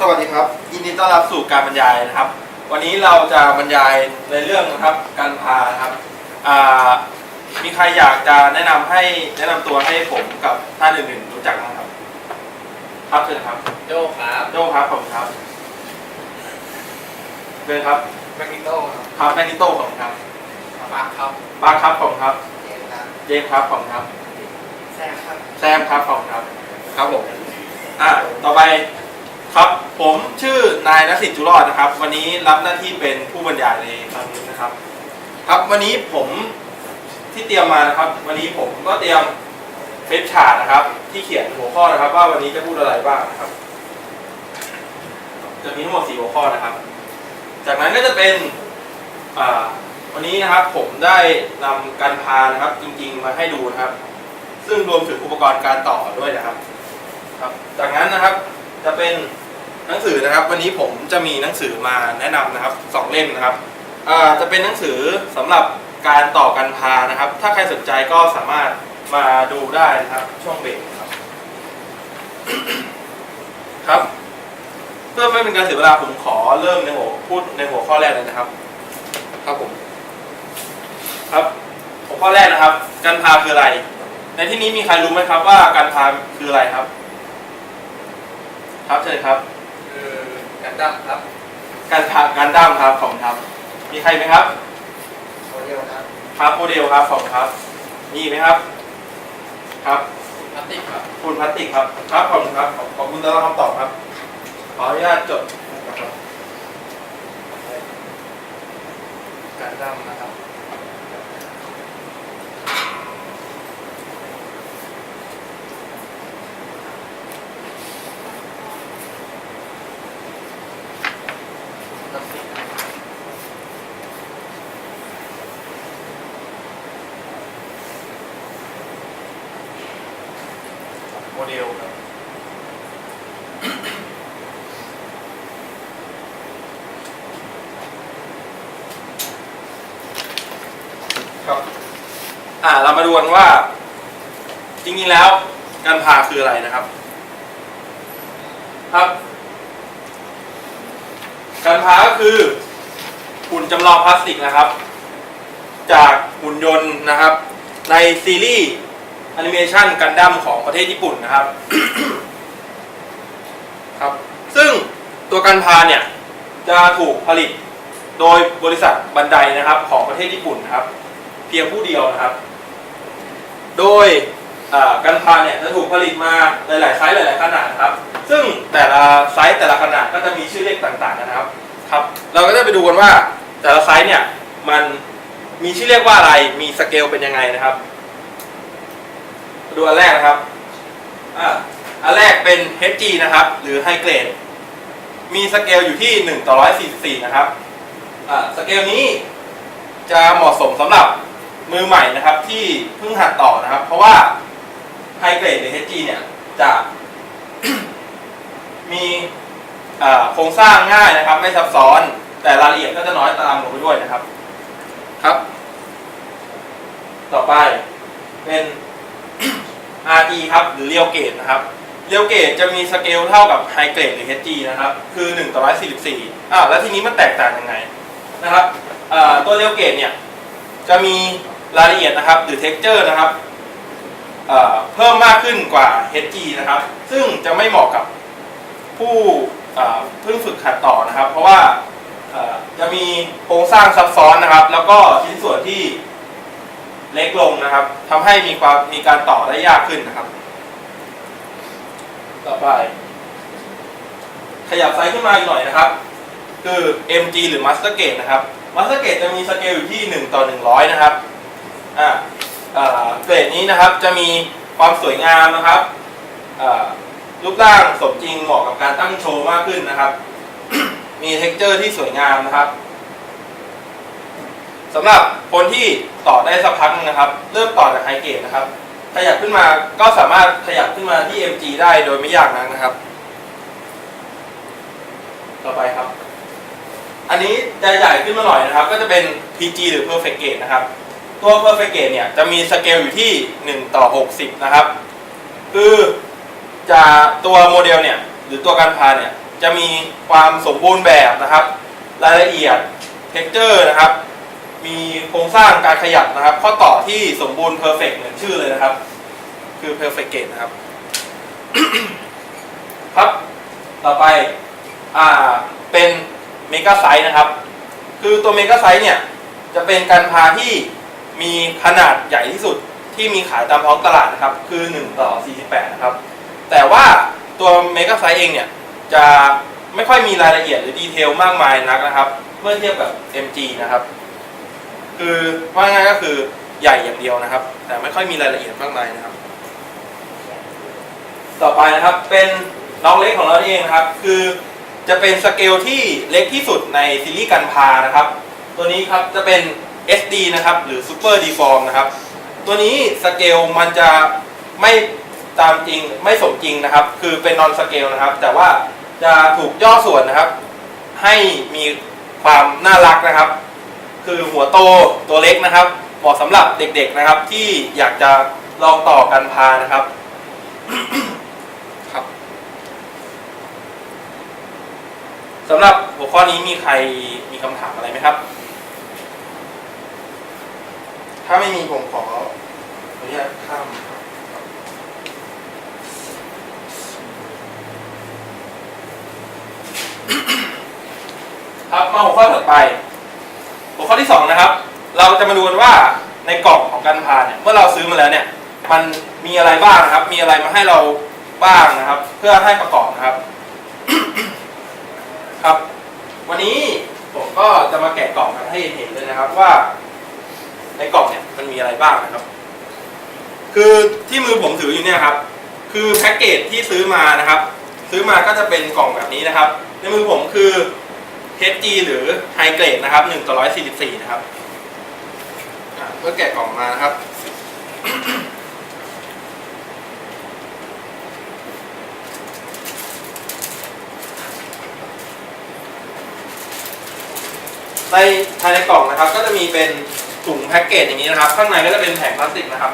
สวัสดีครับยินดีต้อนรับสู่การบรรยายนะครับวันนี้เราจะบรรยายในเรื่องนะครับการพาครับมีใครอยากจะแนะนำตัวให้ผมกับท่านอื่นๆรู้จักบ้างครับครับเชิญครับโจครับโจครับผมครับเชิญครับแมกนิโต้ครับครับแมกนิโต้ผมครับปากครับบางครับผมครับเจมส์ครับเจมส์ครับผมครับแซมครับแซมครับผมครับครับผมต่อไปครับผมชื่อนายณสิทธิ์จุรอดนะครับวันนี้รับหน้าที่เป็นผู้บรรยายในครั้งนี้นะครับครับวันนี้ผมที่เตรียมมานะครับวันนี้ผมก็เตรียมเฟซชาร์ตนะครับที่เขียนหัวข้อนะครับว่าวันนี้จะพูดอะไรบ้างนะครับจะมีทั้งหมด4หัวข้อนะครับจากนั้นก็จะเป็นวันนี้นะครับผมได้นำการพานะครับจริงๆมาให้ดูนะครับซึ่งรวมถึงอุปกรณ์การต่อด้วยนะครับจากนั้นนะครับจะเป็นหนังสือนะครับวันนี้ผมจะมีหนังสือมาแนะนำนะครับ2เล่มนะครับจะเป็นหนังสือสำหรับการต่อการพานะครับถ้าใครสนใจก็สามารถมาดูได้นะครับช่วงเบรกครับครับเพื่อไม่เป็นการเสียเวลาผมขอเริ่มพูดในหัวข้อแรกเลยนะครับครับผมครับหัวข้อแรกนะครับการพาคืออะไรในที่นี้มีใครรู้ไหมครับว่าการพาคืออะไรครับครับเชิญครับกันดั้มครับการดั้มครับของครับมีใครไหมครับโมเดลครับครับโมเดลครับของครับมีไหมครับครับพลาสติกครับฝุ่นพลาสติกครับครับขอบคุณครับขอบคุณสำหรับคำตอบครับขออนุญาตจดกันดั้มนะครับโมเดลครับครับเรามาดูกันว่าจริงๆแล้วการพาคืออะไรนะครับครับการพาก็คือหุ่นจำลองพลาสติกนะครับจากหุ่นยนต์นะครับในซีรีส์แอนิเมชันกันดั้มของประเทศญี่ปุ่นนะครับ ครับซึ่งตัวกันพาเนี่ยจะถูกผลิตโดยบริษัทบันไดนะครับของประเทศญี่ปุ่นนะครับเพียงผู้เดียวนะครับโดยกันพาเนี่ยจะถูกผลิตมาหลายๆไซส์หลายๆขนาดครับซึ่งแต่ละไซส์แต่ละขนาดก็จะมีชื่อเรียกต่างๆนะครับครับเราก็จะไปดูกันว่าแต่ละไซส์เนี่ยมันมีชื่อเรียกว่าอะไรมีสเกลเป็นยังไงนะครับดูอันแรกนะครับอันแรกเป็น HG นะครับหรือ High Grade มีสเกลอยู่ที่1/144นะครับสเกลนี้จะเหมาะสมสำหรับมือใหม่นะครับที่เพิ่งหัดต่อนะครับเพราะว่า High Grade หรือ HG เนี่ยจะ มีโครงสร้างง่ายนะครับไม่ซับซ้อนแต่รายละเอียดก็จะน้อยตามลงไปด้วยนะครับครับต่อไปเป็น RE ครับหรือ Real Grade นะครับ Real Grade จะมีสเกลเท่ากับ High Grade หรือ HG นะครับคือ1/144แล้วทีนี้มันแตกต่างยังไงนะครับตัว Real Grade เนี่ยจะมีรายละเอียดนะครับหรือ texture นะครับเพิ่มมากขึ้นกว่า HG นะครับซึ่งจะไม่เหมาะกับผู้เพิ่งฝึกหัดต่อนะครับเพราะว่าจะมีโครงสร้างซับซ้อนนะครับแล้วก็ชิ้นส่วนที่เล็กลงนะครับทำให้มีการต่อได้ยากขึ้นนะครับต่อไปขยับไซส์ขึ้นมาอีกหน่อยนะครับคือ MG หรือ Master Grade นะครับ Master Grade จะมีสเกลอยู่ที่1/100นะครับเกรดนี้นะครับจะมีความสวยงามนะครับรูปร่างสมจริงเหมาะกับการตั้งโชว์มากขึ้นนะครับ มี texture ที่สวยงามนะครับสำหรับคนที่ต่อได้สักพักนึงนะครับเริ่มต่อจากไฮเกรดนะครับขยับขึ้นมาก็สามารถขยับขึ้นมาที่ MG ได้โดยไม่ยากนักนะครับต่อไปครับอันนี้จะใหญ่ขึ้นมาหน่อยนะครับก็จะเป็น PG หรือ Perfect Grade นะครับตัว Perfect Grade เนี่ยจะมีสเกลอยู่ที่1/60นะครับคือจะตัวโมเดลเนี่ยหรือตัวการพาเนี่ย จะมีความสมบูรณ์แบบนะครับรายละเอียด texture นะครับมีโครงสร้างการขยับนะครับข้อต่อที่สมบูรณ์ perfect เหมือนชื่อเลยนะครับคือ perfect gate นะครับ ครับต่อไปเป็นเมกะไซส์นะครับคือตัวเมกะไซส์เนี่ยจะเป็นการพาที่มีขนาดใหญ่ที่สุดที่มีขายตามท้องตลาดนะครับคือ1:48นะครับแต่ว่าตัวเมกะไซส์เองเนี่ยจะไม่ค่อยมีรายละเอียดหรือดีเทลมากมายนักนะครับเมื่อเทียบกับ MG นะครับคือว่าง่ายก็คือใหญ่อย่างเดียวนะครับแต่ไม่ค่อยมีรายละเอียดมากมายนะครับต่อไปนะครับเป็นน้องเล็กของเราเองนะครับคือจะเป็นสเกลที่เล็กที่สุดในซีรีส์กันพานะครับตัวนี้ครับจะเป็น SD นะครับหรือ Super Deform นะครับตัวนี้สเกลมันจะไม่ตามจริงไม่สมจริงนะครับคือเป็น non scale นะครับแต่ว่าจะถูกย่อส่วนนะครับให้มีความน่ารักนะครับคือหัวโตตัวเล็กนะครับเหมาะสำหรับเด็กๆนะครับที่อยากจะลองต่อกันพานะครับ ครับสำหรับหัวข้อนี้มีใครมีคำถามอะไรไหมครับถ้าไม่มีผมขออนุญาตข้ามครับมาหัวข้อถัดไปหัวข้อที่2นะครับเราจะมาดูกันว่าในกล่องของกันพาเนี่ยเมื่อเราซื้อมาแล้วเนี่ยมันมีอะไรบ้างนะครับมีอะไรมาให้เราบ้างนะครับเพื่อให้ประกอบนะครับ ครับวันนี้ผมก็จะมาแกะกล่องกันให้เห็นเลยนะครับว่าในกล่องเนี่ยมันมีอะไรบ้างนะครับคือที่มือผมถืออยู่เนี่ยครับคือแพ็กเกจที่ซื้อมานะครับซื้อมาก็จะเป็นกล่องแบบนี้นะครับในมือผมคือ HG หรือ High Grade นะครับ1:144นะครับเมื่อแกะกล่องมานะครับ ในภายในกล่องนะครับก็จะมีเป็นถุงแพ็กเกจอย่างนี้นะครับข้างในก็จะเป็นแผงพลาสติกนะครับ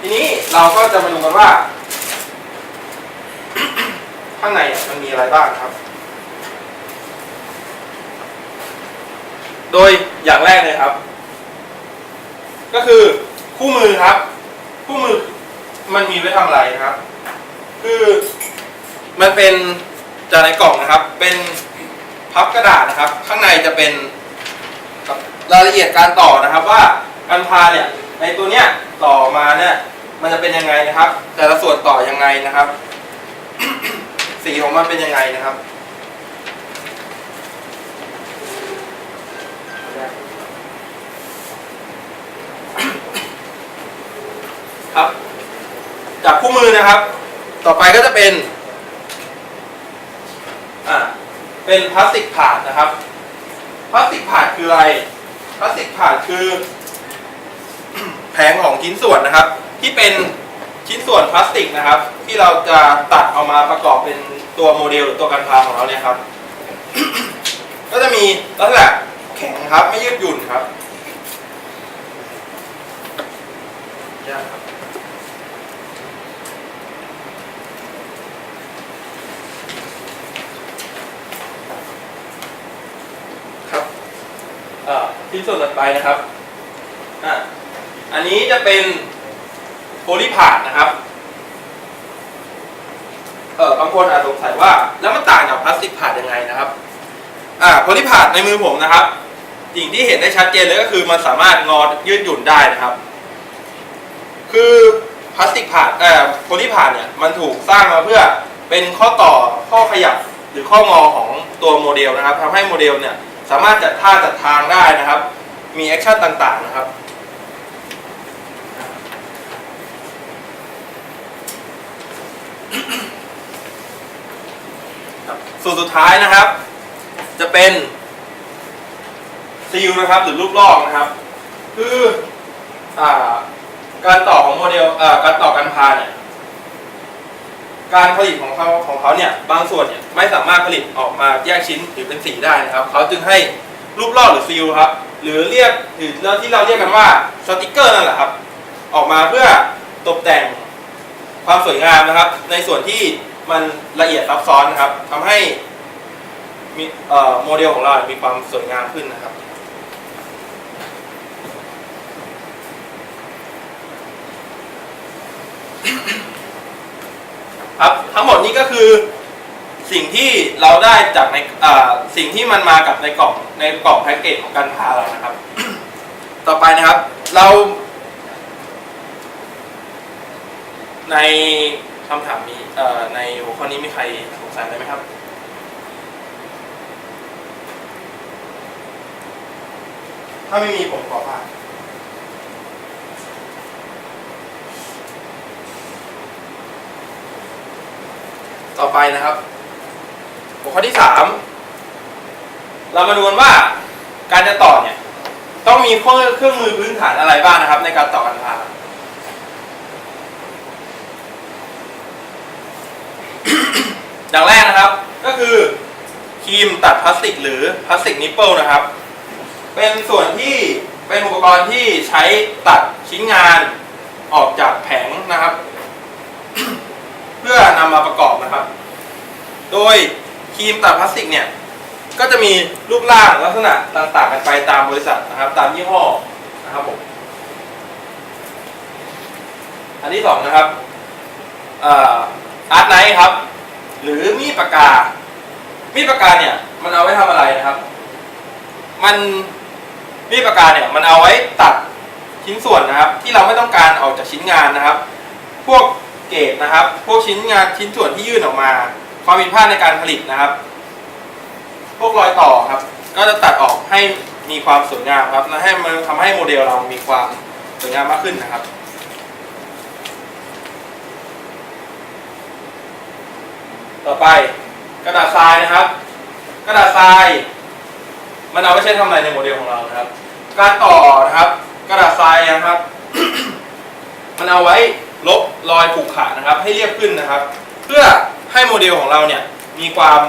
ทีนี้เราก็จะมาดูกันว่า ข้างในมันมีอะไรบ้างครับโดยอย่างแรกเลยครับก็คือคู่มือครับคู่มือมันมีไว้ทำอะไรนะครับคือมันเป็นจากในกล่องนะครับเป็นพับกระดาษนะครับข้างในจะเป็นรายละเอียดการต่อนะครับว่ากันพาเนี่ยในตัวเนี้ยต่อมาเนี่ยมันจะเป็นยังไงนะครับแต่ละส่วนต่อยังไงนะครับ สีของมันเป็นยังไงนะครับครับจากคู่มือนะครับต่อไปก็จะเป็นเป็นพลาสติกผาดนะครับพลาสติกผาดคืออะไรพลาสติกผาดคือ แผงของชิ้นส่วนนะครับที่เป็นชิ้นส่วนพลาสติกนะครับที่เราจะตัดเอามาประกอบเป็นตัวโมเดลหรือตัวกันพาของเราเนี่ยครับ ก็จะมีลักษณะแข็งครับไม่ยืดหยุ่นครับชิ้นส่วนต่อไปนะครับอันนี้จะเป็นโพลีพาดนะครับบางคนอาจสงสัยว่าแล้วมันต่างจากพลาสติกพาดยังไงนะครับโพลีพาดในมือผมนะครับสิ่งที่เห็นได้ชัดเจนเลยก็คือมันสามารถงอยืดหยุ่นได้นะครับคือพลาสติกพาดโพลีพาดเนี่ยมันถูกสร้างมาเพื่อเป็นข้อต่อข้อขยับหรือข้องอของตัวโมเดลนะครับทำให้โมเดลเนี่ยสามารถจัดท่าจัดทางได้นะครับมีแอคชั่นต่างๆนะครับส่วนสุดท้ายนะครับจะเป็นซีลนะครับหรือรูปลอกนะครับคือการต่อของโมเดลการต่อกันพาเนี่ยการผลิตของเขาเนี่ยบางส่วนเนี่ยไม่สามารถผลิตออกมาแยกชิ้นหรือเป็นสีได้นะครับเขาจึงให้รูปลอกหรือซีลครับหรือที่เราเรียกกันว่าสติกเกอร์นั่นแหละครับออกมาเพื่อตกแต่งความสวยงามนะครับในส่วนที่มันละเอียดซับซ้อนนะครับทำให้ มีโมเดลของเรามีความสวยงามขึ้นนะครับครับทั้งหมดนี้ก็คือสิ่งที่เราได้จากในสิ่งที่มันมากับในกล่องแพ็กเกจของการพาเรานะครับ ต่อไปนะครับเราในคำถามนี้ในหัวข้อนี้มีใครสงสัยอะไรไหมครับถ้าไม่มีผมขอผ่านต่อไปนะครับหัวข้อที่3เรามาดูกันว่าการจะต่อเนี่ยต้องมีเครื่องมือพื้นฐานอะไรบ้างนะครับในการต่อกันพา อย่างแรกนะครับก็คือครีมตัดพลาสติกหรือพลาสติกนิปเปิลนะครับเป็นส่วนที่เป็นอุปกรณ์ที่ใช้ตัดชิ้นงานออกจากแผงนะครับ เพื่อนำมาประกอบนะครับโดยครีมตัดพลาสติกเนี่ยก็จะมีรูปร่างลักษณะต่างๆกันไปตามบริษัทนะครับตามยี่ห้อนะครับผมอันที่2นะครับอาร์ตไนท์ครับหรือมีดปากกาเนี่ยมันเอาไว้ทำอะไรนะครับมีดปากกาเนี่ยมันเอาไว้ตัดชิ้นส่วนนะครับที่เราไม่ต้องการออกจากชิ้นงานนะครับพวกเกรดนะครับพวกชิ้นส่วนที่ยื่นออกมาความผิดพลาดในการผลิตนะครับพวกรอยต่อครับก็จะตัดออกให้มีความสวยงามครับและให้มันทำให้โมเดลเรามีความสวยงามมากขึ้นนะครับต่อไปกระดาษทรายนะครับกระดาษทรายมันเอาไปใช้ทำอะไรในโมเดลของเรานะครับการต่อนะครับกระดาษทรายนะครับ มันเอาไว้ลบรอยขรุขระนะครับให้เรียบขึ้นนะครับเพื่อให้โมเดลของเราเนี่ยมีความ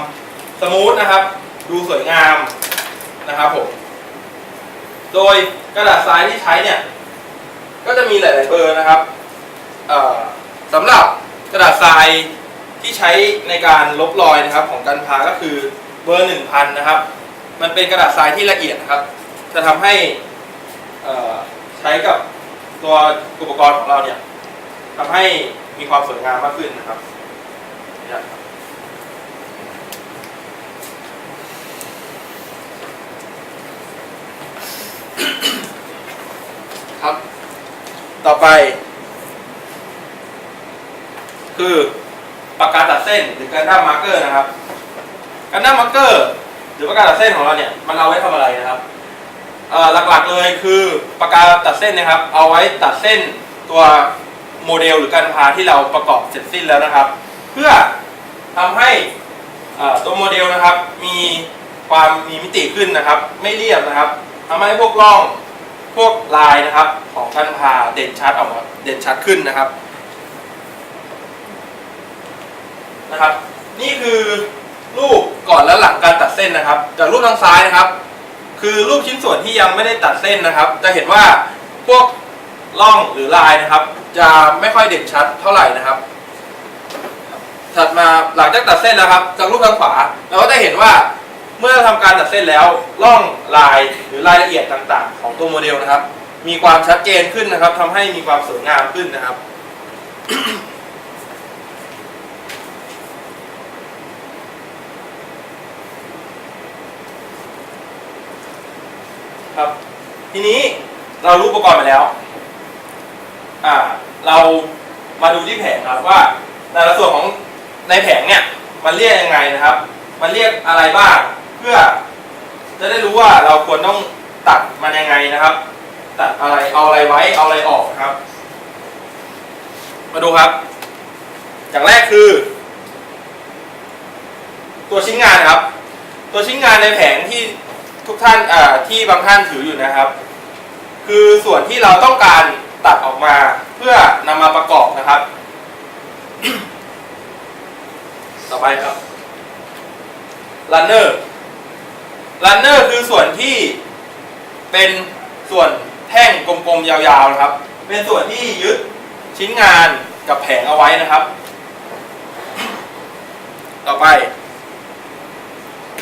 สมูทนะครับดูสวยงามนะครับผมโดยกระดาษทรายที่ใช้เนี่ยก็จะมีหลายๆเบอร์นะครับสำหรับกระดาษทรายที่ใช้ในการลบรอยนะครับของการพาก็คือเบอร์ 1000 นะครับมันเป็นกระดาษทรายที่ละเอียดนะครับจะทำให้ใช้กับตัวอุปกรณ์ของเราเนี่ยทำให้มีความสวยงามมากขึ้นนะครับครับต่อไปคือปากกาตัดเส้นหรือการด้ามมาร์กเกอร์นะครับการด้ามมาร์กเกอร์หรือปากกาตัดเส้นของเราเนี่ยมันเอาไว้ทำอะไรนะครับหลักๆเลยคือปากกาตัดเส้นนะครับเอาไว้ตัดเส้นตัวโมเดลหรือการพาที่เราประกอบเสร็จสิ้นแล้วนะครับเพื่อทำให้ตัวโมเดลนะครับมีมิติขึ้นนะครับไม่เรียบนะครับทำให้พวกร่องพวกลายนะครับของการพาเด่นชัดออกมาเด่นชัดขึ้นนะครับนี่คือรูปก่อนและหลังการตัดเส้นนะครับจากรูปทางซ้ายนะครับคือรูปชิ้นส่วนที่ยังไม่ได้ตัดเส้นนะครับจะเห็นว่าพวกร่องหรือลายนะครับจะไม่ค่อยเด่นชัดเท่าไหร่นะครับถัดมาหลังจากตัดเส้นแล้วครับจากรูปทางขวาเราก็จะเห็นว่าเมื่อทำการตัดเส้นแล้วร่องลายหรือรายละเอียดต่างๆของตัวโมเดลนะครับมีความชัดเจนขึ้นนะครับทำให้มีความสวยงามขึ้นนะครับ ครับทีนี้เรารู้อุปกรณ์ไปแล้วเรามาดูที่แผงครับว่าแต่ละส่วนของในแผงเนี่ยมันเรียกยังไงนะครับมันเรียกอะไรบ้างเพื่อจะได้รู้ว่าเราควรต้องตัดมันยังไงนะครับตัดอะไรเอาอะไรไว้เอาอะไรออกครับมาดูครับอย่างแรกคือตัวชิ้นงานครับตัวชิ้นงานในแผงที่ทุกท่านที่บางท่านถืออยู่นะครับคือส่วนที่เราต้องการตัดออกมาเพื่อนำมาประกอบนะครับ ต่อไปครับ runner คือส่วนที่เป็นส่วนแท่งกลมๆยาวๆนะครับเป็นส่วนที่ยึดชิ้นงานกับแผงเอาไว้นะครับ ต่อไป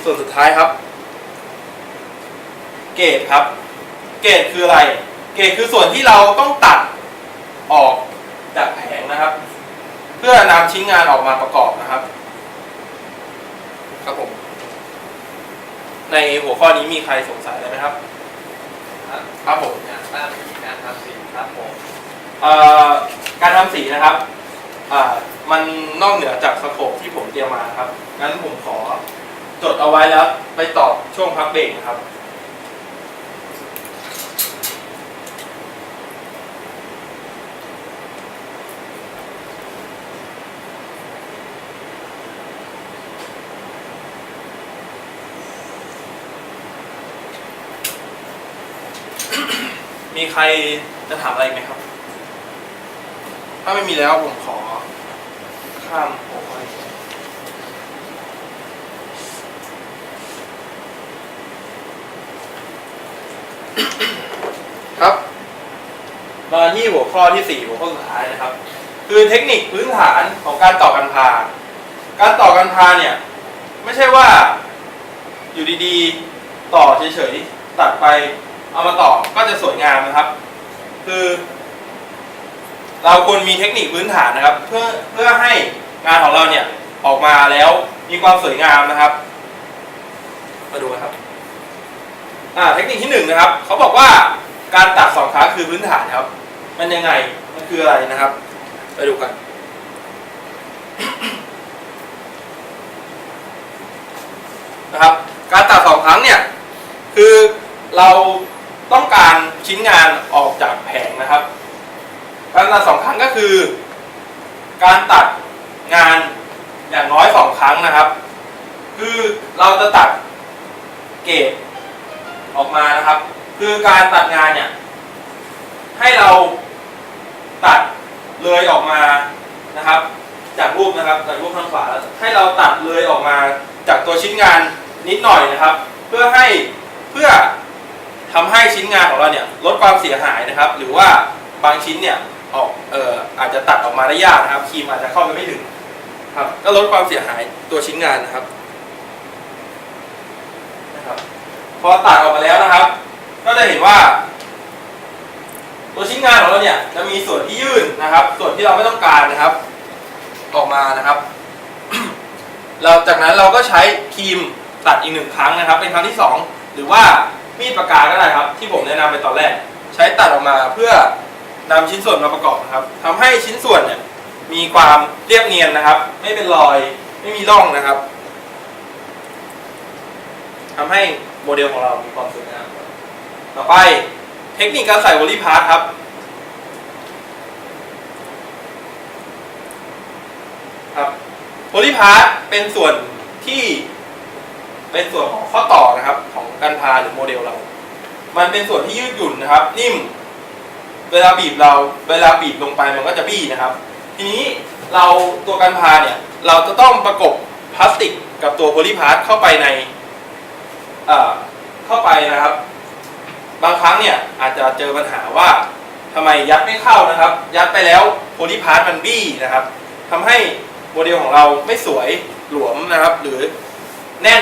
ส่วนสุดท้ายครับเกรดครับเกรดคืออะไรเกรดคือส่วนที่เราต้องตัดออกจากแผงนะครับเพื่อนำชิ้นงานออกมาประกอบนะครับครับผมในหัวข้อนี้มีใครสงสัยอะไรไหมครับครับผม งานบ้านมีการทำสีครับผม การทำสีนะครับมันนอกเหนือจากสโคปที่ผมเตรียมมาครับงั้นผมขอจดเอาไว้แล้วไปตอบช่วงพักเบรกนะครับมีใครจะถามอะไรไหมครับถ้าไม่มีแล้วผมขอข้ามหัวข้อนี้ครับมาที่หัวข้อที่4หัวข้อสุดท้ายนะครับคือเทคนิคพื้นฐานของการต่อกันพาการต่อกันพาเนี่ยไม่ใช่ว่าอยู่ดีๆต่อเฉยๆตัดไปเอามาต่อก็จะสวยงามนะครับคือเราควรมีเทคนิคพื้นฐานนะครับเพื่อให้งานของเราเนี่ยออกมาแล้วมีความสวยงามนะครับมาดูกันครับเทคนิคที่1นะครับเขาบอกว่าการตัด2ครั้งคือพื้นฐานครับมันยังไงมันคืออะไรนะครับไปดูกันนะครับการตัด2ครั้งเนี่ยคือเราต้องการชิ้นงานออกจากแผงนะครับการตัด2ครั้งก็คือการตัดงานอย่างน้อย2ครั้งนะครับคือเราจะตัดเกรดออกมานะครับคือการตัดงานเนี่ยให้เราตัดเลยออกมานะครับจากรูปนะครับจากรูปทางขวาให้เราตัดเลยออกมาจากตัวชิ้นงานนิดหน่อยนะครับเพื่อทำให้ชิ้นงานของเราเนี่ยลดความเสียหายนะครับหรือว่าบางชิ้นเนี่ยอาจจะตัดออกมาได้ยากนะครับครีมอาจจะเข้าไปไม่ถึงครับก็ลดความเสียหายตัวชิ้นงานนะครับพอตัดออกมาแล้วนะครับก็จะเห็นว่าตัวชิ้นงานของเราเนี่ยจะมีส่วนที่ยื่นนะครับส่วนที่เราไม่ต้องการนะครับออกมานะครับจากนั้นเราก็ใช้ครีมตัดอีก1ครั้งนะครับเป็นครั้งที่2หรือว่ามีดปากกาก็ได้ครับที่ผมแนะนำไปตอนแรกใช้ตัดออกมาเพื่อนำชิ้นส่วนมาประกอบนะครับทำให้ชิ้นส่วนเนี่ยมีความเรียบเนียนนะครับไม่เป็นรอยไม่มีร่องนะครับทำให้โมเดลของเรามีความสวยงามต่อไปเทคนิคการใส่โพลีพาสครับโพลีพาสเป็นส่วนของข้อต่อนะครับของกันพาหรือโมเดลเรามันเป็นส่วนที่ยืดหยุ่นนะครับนิ่มเวลาบีบลงไปมันก็จะบี้นะครับทีนี้ตัวกันพาเนี่ยเราจะต้องประกบพลาสติกกับตัวโพลีพาสเข้าไปนะครับบางครั้งเนี่ยอาจจะเจอปัญหาว่าทำไมยัดไม่เข้านะครับยัดไปแล้วโพลีพาสมันบี้นะครับทำให้โมเดลของเราไม่สวยหลวมนะครับหรือแน่น